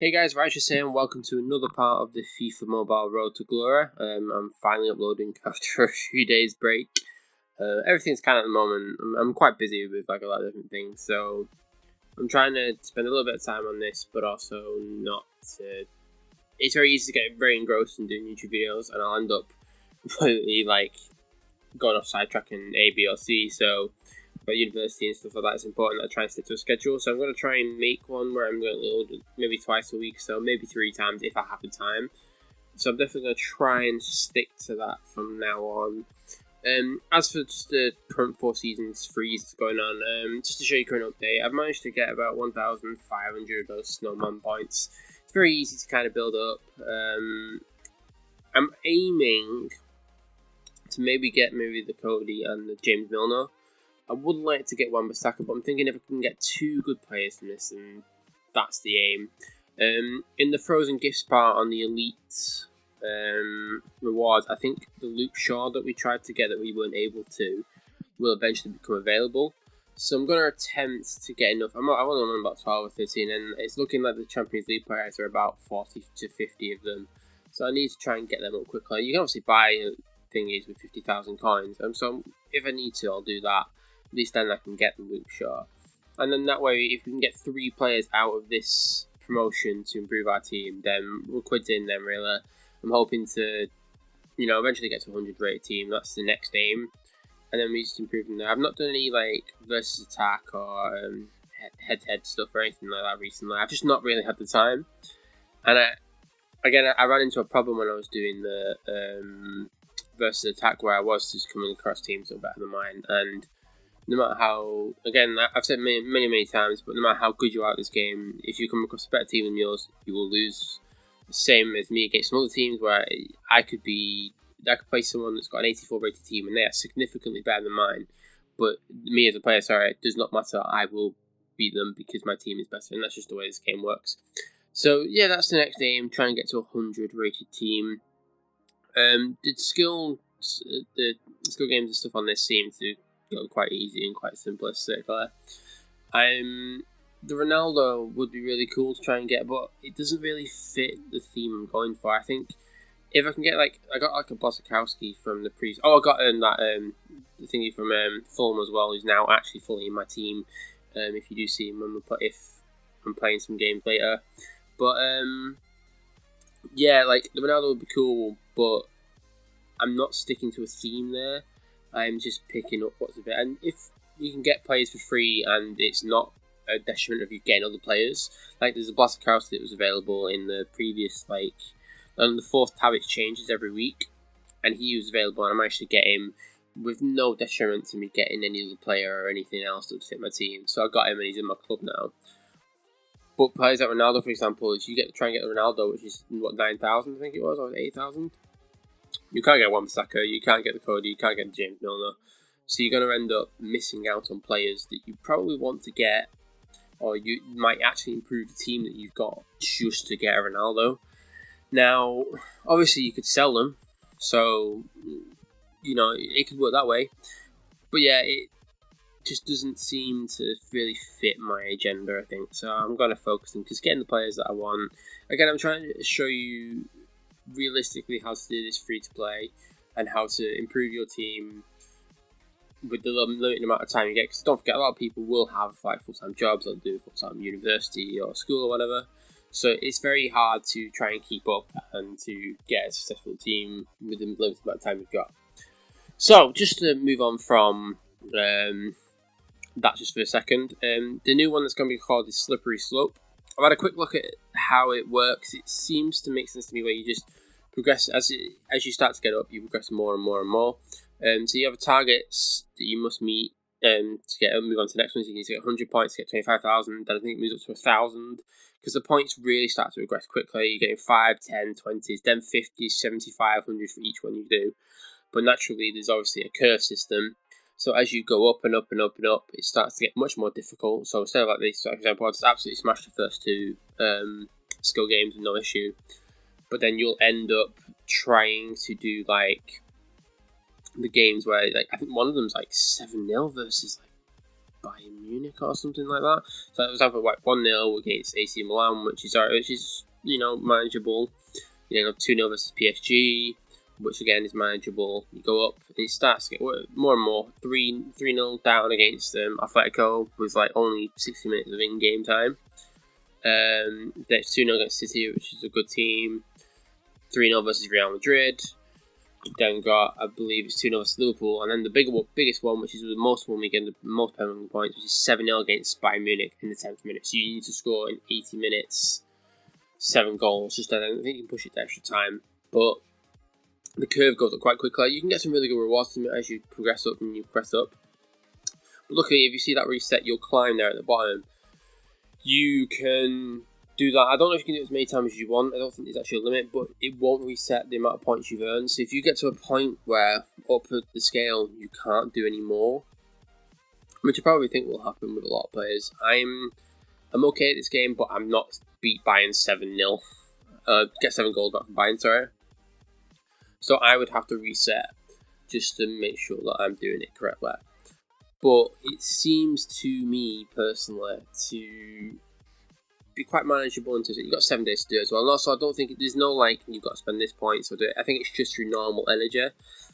Hey guys, Ryches here and welcome to another part of the FIFA Mobile Road to Glory. I'm finally uploading after a few days break. Everything's kind of at the moment, I'm quite busy with like a lot of different things, so I'm trying to spend a little bit of time on this, but also not to... It's very easy to get very engrossed in doing YouTube videos, and I'll end up completely like going off sidetracking A, B, or C, so... But university and stuff like that, it's important that I try and stick to a schedule. So I'm going to try and make one where I'm going to load maybe twice a week, so maybe 3 times if I have the time. So I'm definitely going to try and stick to that from now on. As for just the current 4 seasons freeze that's going on, just to show you current update, I've managed to get about 1,500 of those snowman points. It's very easy to kind of build up. I'm aiming to maybe get the Coady and the James Milner. I would like to get Wan Bissaka, but I'm thinking if I can get 2 good players from this, then that's the aim. In the frozen gifts part on the elite rewards, I think the Luke Shaw that we tried to get that we weren't able to will eventually become available. So I'm going to attempt to get enough. I'm only on about 12 or 13, and it's looking like the Champions League players are about 40 to 50 of them. So I need to try and get them up quickly. You can obviously buy thingies with 50,000 coins, so if I need to, I'll do that. At least then I can get the Luke Shaw. And then that way, if we can get 3 players out of this promotion to improve our team, then we're quitting then, really. I'm hoping to, eventually get to a 100 rated team. That's the next aim. And then we just improve from there. I've not done any, versus attack or head-to-head stuff or anything like that recently. I've just not really had the time. And I ran into a problem when I was doing the versus attack, where I was just coming across teams that were better than mine. And no matter how, again, I've said many times, but no matter how good you are at this game, if you come across a better team than yours, you will lose. The same as me against some other teams where I could play someone that's got an 84 rated team and they are significantly better than mine. But me as a player, it does not matter. I will beat them because my team is better, and that's just the way this game works. So yeah, that's the next aim, trying to get to a 100 rated team. The skill games and stuff on this seem to go quite easy and quite simplistic. The Ronaldo would be really cool to try and get, but it doesn't really fit the theme I'm going for. I think if I can get I got a Blazkowski from the previous. Oh, I got that thingy from Fulham as well, who's now actually fully in my team. If you do see him, if I'm playing some games later, but yeah, the Ronaldo would be cool, but I'm not sticking to a theme there. I'm just picking up what's a bit. And if you can get players for free and it's not a detriment of you getting other players, there's a Blazkowski that was available in the previous, on the 4th tab it changes every week, and he was available and I managed to get him with no detriment to me getting any other player or anything else that would fit my team. So I got him and he's in my club now. But players like Ronaldo, for example, if you try and get the Ronaldo, which is, 9,000 I think it was, or 8,000? You can't get Wan Bissaka, you can't get the Coady, you can't get James Milner. So you're going to end up missing out on players that you probably want to get, or you might actually improve the team that you've got just to get a Ronaldo. Now, obviously you could sell them, so, it could work that way. But yeah, it just doesn't seem to really fit my agenda, I think. So I'm going to focus on just getting the players that I want. Again, I'm trying to show you realistically how to do this free to play and how to improve your team with the limited amount of time you get, because don't forget, a lot of people will have full-time jobs or do full-time university or school or whatever, so it's very hard to try and keep up and to get a successful team with the limited amount of time you've got. So just to move on from that just for a second, the new one that's going to be called is Slippery Slope. I've had a quick look at how it works. It seems to make sense to me, where you just progress as you start to get up, you progress more and more and more. So you have targets that you must meet to move on to the next one. So you need to get 100 points to get 25,000. Then I think it moves up to 1,000, because the points really start to regress quickly. You're getting 5, 10, 20s, then 50, 75, 100 for each one you do. But naturally, there's obviously a curve system. So as you go up and up and up and up, it starts to get much more difficult. So instead of this, for example, I'll just absolutely smash the first 2 skill games with no issue. But then you'll end up trying to do the games where I think one of them's 7-0 versus Bayern Munich or something like that. So for example, like 1-0 against AC Milan, which is manageable. 2-0 versus PSG, which again is manageable. You go up and it starts to get more and more. 3-0 down against Atletico with like only 60 minutes of in-game time. There's 2-0 against City, which is a good team. 3-0 versus Real Madrid. You've then got, I believe it's 2-0 versus Liverpool, and then the biggest one, which is the most one we get the most penalty points, which is 7-0 against Bayern Munich in the 10th minute. So you need to score in 80 minutes, 7 goals. Just I don't think you can push it to extra time, but the curve goes up quite quickly. You can get some really good rewards from it as you progress up and you press up. But luckily, if you see that reset, you'll climb there at the bottom. You can do that. I don't know if you can do it as many times as you want. I don't think there's actually a limit, but it won't reset the amount of points you've earned. So if you get to a point where up the scale you can't do any more, which I probably think will happen with a lot of players, I'm okay at this game, but I'm not beat Bayern 7-0. Get 7 goals back from Bayern, sorry. So I would have to reset just to make sure that I'm doing it correctly. But it seems to me personally to be quite manageable in terms of you've got 7 days to do it as well. And also, I don't think there's no like you've got to spend this point, so do it. I think it's just your normal energy.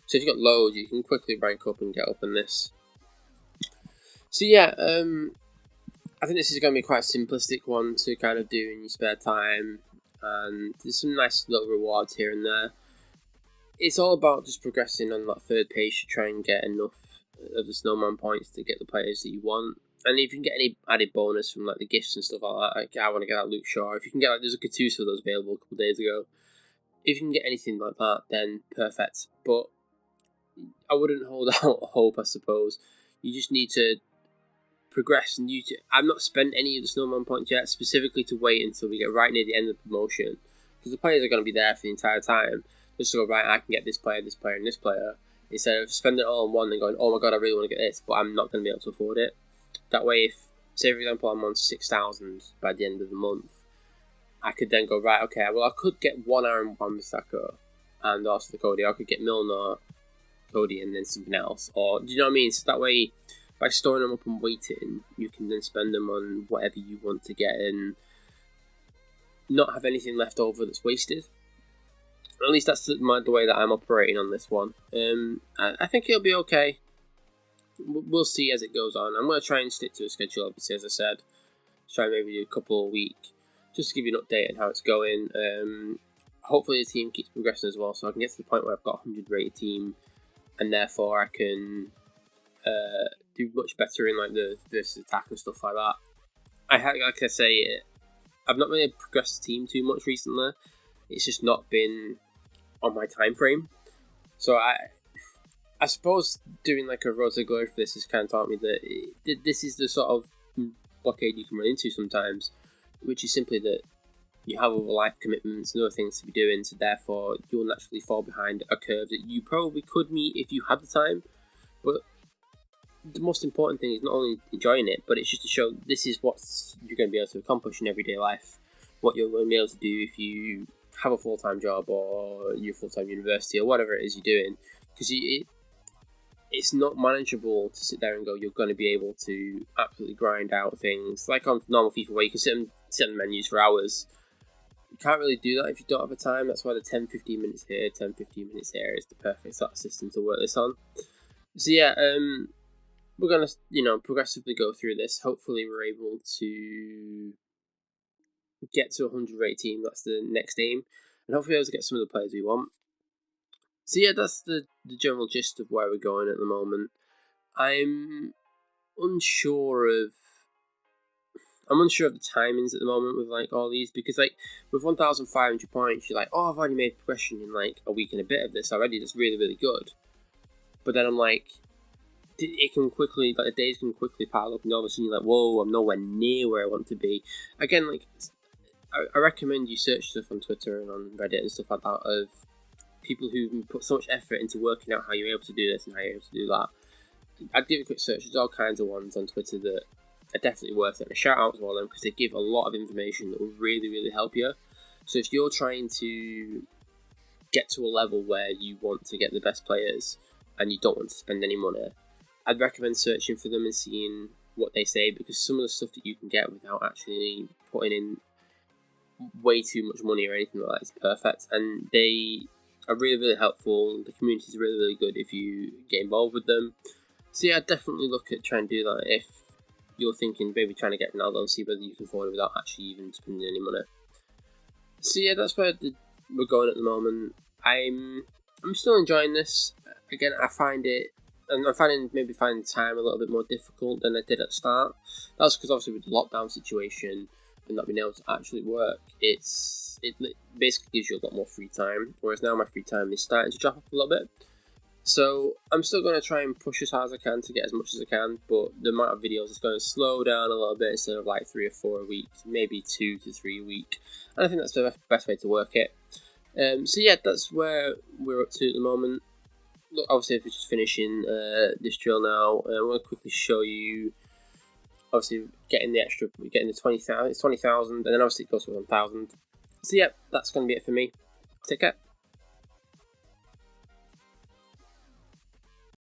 So if you've got loads, you can quickly rank up and get up in this. So yeah, I think this is going to be quite a simplistic one to kind of do in your spare time, and there's some nice little rewards here and there. It's all about just progressing on that third page to try and get enough of the snowman points to get the players that you want. And if you can get any added bonus from like the gifts and stuff like that, like I want to get that Luke Shaw. If you can get there's a Gattuso that was available a couple of days ago. If you can get anything like that, then perfect. But I wouldn't hold out hope, I suppose. You just need to progress, and I've not spent any of the snowman points yet, specifically to wait until we get right near the end of the promotion, because the players are going to be there for the entire time. Just to go, right, I can get this player, and this player, instead of spending it all on one and going, oh my god, I really want to get this, but I'm not going to be able to afford it. That way, if, say for example, I'm on 6,000 by the end of the month, I could then go, right, okay, well I could get Wan Bissaka and also the Coady. I could get Milner, Coady, and then something else. Or, do you know what I mean? So that way, by storing them up and waiting, you can then spend them on whatever you want to get and not have anything left over that's wasted. At least that's the way that I'm operating on this one. I think it'll be okay. We'll see as it goes on. I'm going to try and stick to a schedule, obviously, as I said. Try and maybe do a couple a week, just to give you an update on how it's going. Hopefully the team keeps progressing as well, so I can get to the point where I've got a 100 rated team, and therefore I can do much better in like the versus attack and stuff like that. Like I say, I've not really progressed the team too much recently. It's just not been on my time frame. So I suppose doing like a road to glory for this has kind of taught me that this is the sort of blockade you can run into sometimes, which is simply that you have other life commitments and other things to be doing, so therefore you'll naturally fall behind a curve that you probably could meet if you had the time. But the most important thing is not only enjoying it, but it's just to show this is what you're going to be able to accomplish in everyday life, what you're going to be able to do if you have a full-time job or your full-time university or whatever it is you're doing. Because it's not manageable to sit there and go, you're going to be able to absolutely grind out things like on normal FIFA where you can sit on menus for hours. You can't really do that if you don't have the time. That's why the 10-15 minutes here, 10-15 minutes here is the perfect sort of system to work this on. So yeah, we're going to, progressively go through this. Hopefully we're able to get to a 100 rate team. That's the next aim. And hopefully we're able to get some of the players we want. So yeah, that's the general gist of where we're going at the moment. I'm unsure of the timings at the moment with like all these, because like with 1,500 points, you're like, oh, I've already made progression in like a week and a bit of this already. That's really, really good. But then I'm like, it can quickly, like the days can quickly pile up, and all of a sudden you're like, whoa, I'm nowhere near where I want to be. Again, like I recommend you search stuff on Twitter and on Reddit and stuff like that of people who put so much effort into working out how you're able to do this and how you're able to do that. I'd give a quick search. There's all kinds of ones on Twitter that are definitely worth it. And a shout out to all of them because they give a lot of information that will really, really help you. So if you're trying to get to a level where you want to get the best players and you don't want to spend any money, I'd recommend searching for them and seeing what they say, because some of the stuff that you can get without actually putting in way too much money or anything like that is perfect, and they are really, really helpful. The community is really, really good if you get involved with them. So yeah, definitely look at trying to do that if you're thinking maybe trying to get Ronaldo and see whether you can afford it without actually even spending any money. So yeah, that's where we're going at the moment. I'm still enjoying this. Again, I'm finding time a little bit more difficult than I did at the start. That's because obviously with the lockdown situation and not being able to actually work, it basically gives you a lot more free time. Whereas now my free time is starting to drop off a little bit. So I'm still going to try and push as hard as I can to get as much as I can, but the amount of videos is going to slow down a little bit instead of like 3 or 4 a week, maybe 2 to 3 a week. And I think that's the best way to work it. So yeah, that's where we're up to at the moment. Look, obviously, if we're just finishing this drill now, I'm going to quickly show you. Obviously, getting the 20,000. It's 20,000, and then obviously it goes to 1,000. So yeah, that's going to be it for me. Take care.